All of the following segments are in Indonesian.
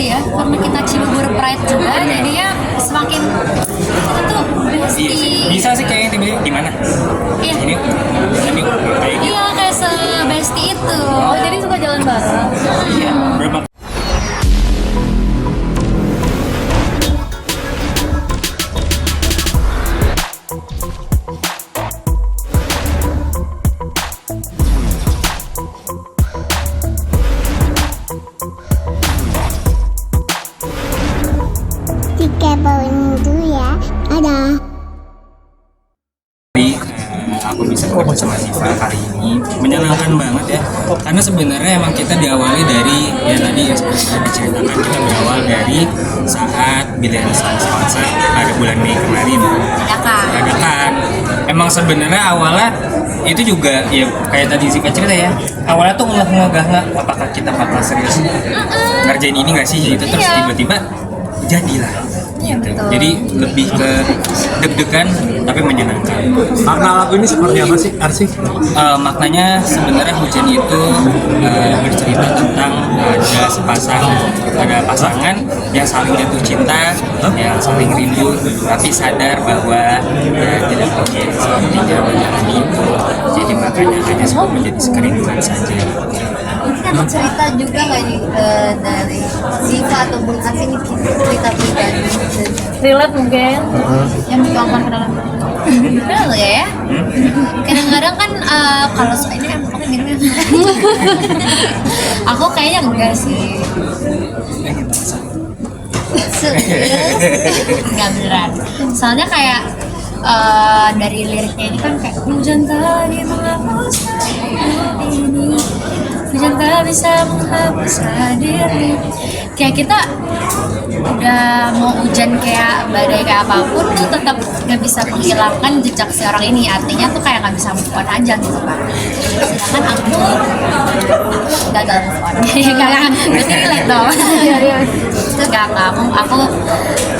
kali ya, karena kita Cibubur Pride juga, jadinya semakin kita tuh bestie. Bisa sih kayaknya tiba-tiba gimana? Iya. Ini kayak gitu. Iya, kayak se-bestie itu. Oh, jadi suka jalan bareng. Iya. Berapa? Tiga bawang dulu ya. Ada. Aku bisa bekerja sama Siva hari ini menyenangkan banget ya, karena sebenarnya emang kita diawali dari ya tadi yang seperti tadi diceritakan, kita berawal dari saat Billy Elizabeth konser pada bulan Mei kemarin dadakan. Emang sebenarnya awalnya itu juga ya kayak tadi Siva cerita ya, awalnya tuh nggak apakah kita bakal serius ngerjain ini nggak sih gitu, terus tiba-tiba jadilah. Gitu. Jadi lebih ke deg-degan tapi menyenangkan. Makna lagu ini seperti apa sih, Arsi? Maknanya sebenarnya Hujan itu bercerita tentang ada pasangan yang saling jatuh cinta, yang saling rindu, tapi sadar bahwa ya, tidak mungkin sepertinya menjalani itu. Jadi makanya hanya semua menjadi sekerinduan saja. Mungkin ada cerita juga nggak nih dari Siva ataupun Arsi ini cerita pribadi relate mungkin yang dituangkan ke dalam Betul ya. Kadang-kadang kan kalau ini emang minumnya. Aku kayaknya enggak sih. Enggak beneran. Soalnya kayak dari liriknya ini kan kayak hujan tadi menghapus ini, hujan tak bisa menghapus hadirmu. Kayak kita udah mau hujan kayak badai kayak apapun tuh tetap nggak bisa menghilangkan jejak si orang ini. Artinya tuh kayak nggak bisa move on aja gitu kan. Sedangkan aku gagal move on. Berarti relate dong. Enggak, aku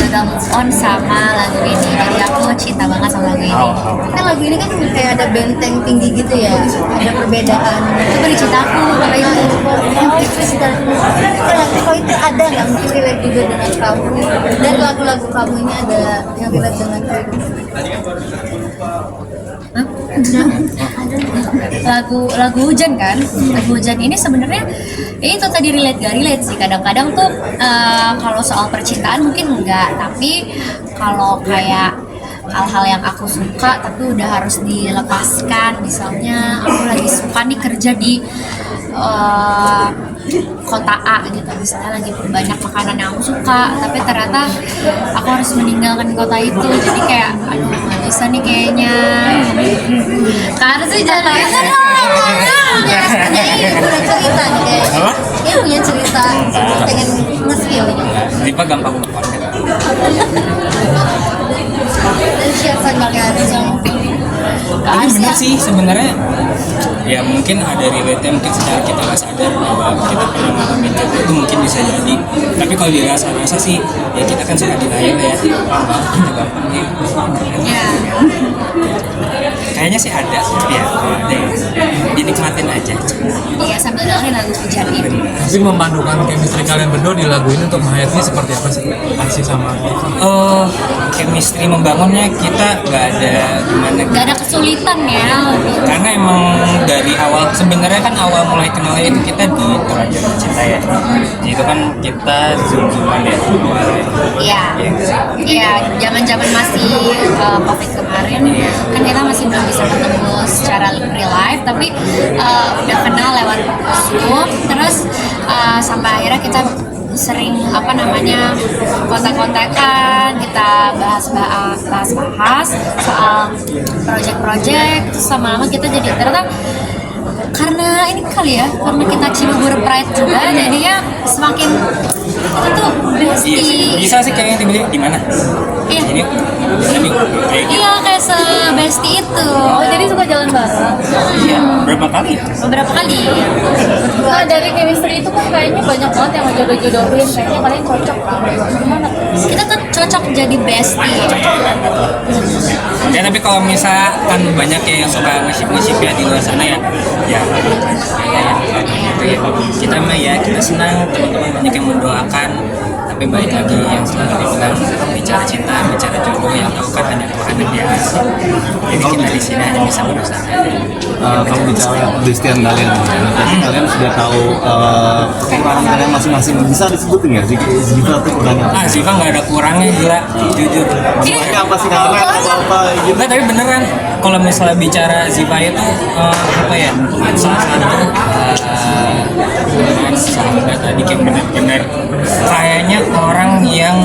gagal move on sama lagu ini. Jadi aku cinta banget sama lagu ini. kan lagu ini kan kayak ada benteng tinggi gitu ya, ada perbedaan Itu di cintaku kalau itu kalau itu ada nggak mungkin relate juga dengan kamu, dari lagu-lagu kamu ini ada yang relate dengan kamu? lagu hujan kan, lagu hujan ini sebenarnya itu tadi relate gak relate sih. Kadang-kadang tuh kalau soal percintaan mungkin enggak, tapi kalau kayak hal-hal yang aku suka tapi udah harus dilepaskan, misalnya aku lagi suka nih kerja di kota A gitu, misalnya lagi banyak makanan yang aku suka tapi ternyata aku harus meninggalkan kota itu, jadi kayak aduh nggak bisa nih kayaknya. Karena sih jangan punya cerita nih kayaknya. Dia punya cerita pengen nge-spill gitu. Tiba gampang lupa. Dan siapa pakai ada yang Tapi benar sih sebenarnya, ya mungkin ada relate-nya, mungkin secara kita nggak sadar bahwa kita pernah ngalamin itu mungkin bisa jadi. Tapi kalau dirasa-rasa sih ya kita kan suka denial ya, gampang ya. kayaknya sih ada ya, ada ya. Dinikmatin aja. Iya, sambil dengerin lagu hujan ini. Tapi memandukan chemistry kalian berdua di lagu ini untuk mengakhiri seperti apa sih, Arsi sama Chemistry membangunnya kita nggak ada gimana. Gak ada kesulitan ya. Karena emang dari awal sebenarnya kan awal mulai kenalnya itu kita di Toraja Cinta ya. Itu kan kita zoom-zooman ya awalnya. Iya. Iya, zaman-zaman masih Covid kemarin kan kita masih belum bisa ketemu secara real life, tapi udah kenal lewat Zoom. Terus sampai akhirnya kita sering kontak-kontakan, kita bahas soal project-project. Terus lama-lama kita jadi ternyata karena ini kali ya, karena kita Cibubur Pride juga, jadinya semakin kita tuh bestie. Bisa sih kayaknya tiba-tiba gimana? Iya. Ini kayak gitu. Iya, kayak se-bestie itu. Oh, jadi suka jalan bareng. Iya, berapa kali? Beberapa kali. Nah, dari chemistry itu kan kayaknya banyak banget yang ngejodoh-jodohin, kayaknya kalian cocok kan? Gimana? Kita tuh cocok jadi bestie. Ya tapi kalau misalkan banyak yang suka nge-ship ya di luar sana ya. Iya. gitu ya. Kita mah ya kita senang teman-teman banyak yang mendoakan, tapi balik lagi yang selalu dibilang bicara cinta, bicara jodoh yang tahu kan hanya Tuhan yang dia kasih. Jadi kita di sini hanya bisa berusaha. Kamu bicara perdestrian kalian, tapi kalian sudah tahu kekurangan kalian masing-masing, bisa disebutin nggak sih Ziva tuh kurangnya apa? Ziva nggak ada kurangnya, gila, jujur. Kurangnya apa sih, karena apa gitu? Nggak, tapi beneran kalau misalnya bicara Ziva itu apa ya, salah satu sahabat tadi kayak bener-bener kayaknya orang yang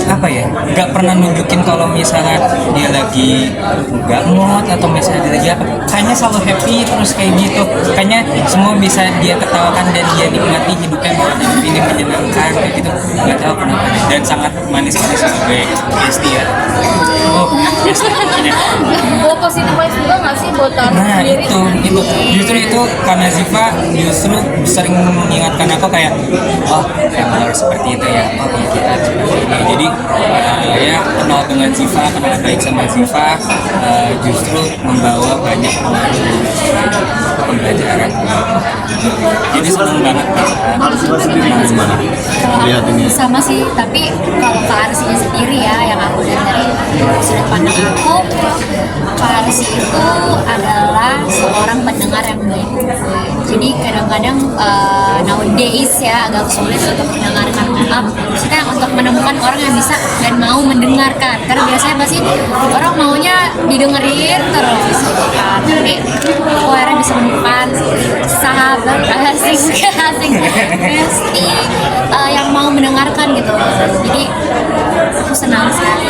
apa ya, nggak pernah nunjukin kalau misalnya dia lagi nggak mood atau misalnya dia lagi apa, kayaknya selalu happy terus kayak gitu. Kayaknya semua bisa dia ketawakan dan dia nikmati hidupnya bahwa hidup ini menyenangkan kayak gitu, nggak tahu kenapa, dan sangat manis-manis sebagai Besti ya. Besti pokoknya. Bawa positif vibes juga nggak sih buat Tara Nah sendiri? itu justru itu karena Ziva justru sering mengingatkan aku kayak, oh emang harus seperti itu ya, oh ya kita harus seperti ini. Jadi ya kenal dengan Ziva, kenal baik sama Ziva, justru membawa banyak pembelajaran. Jadi senang banget. Ziva sendiri gimana? Lihat ini. Sama sih, tapi kalau Kak Arsinya sendiri ya, yang aku lihat dari sudut pandang aku, Kak Arsi itu adalah seorang pendengar yang baik. Jadi kadang-kadang nowadays ya agak sulit untuk mendengarkan maaf, maksudnya untuk menemukan orang yang bisa dan mau mendengarkan, karena biasanya pasti orang maunya didengerin terus gitu kan. Tapi aku akhirnya bisa menemukan sahabat asing Besti yang mau mendengarkan gitu. Jadi aku senang sekali.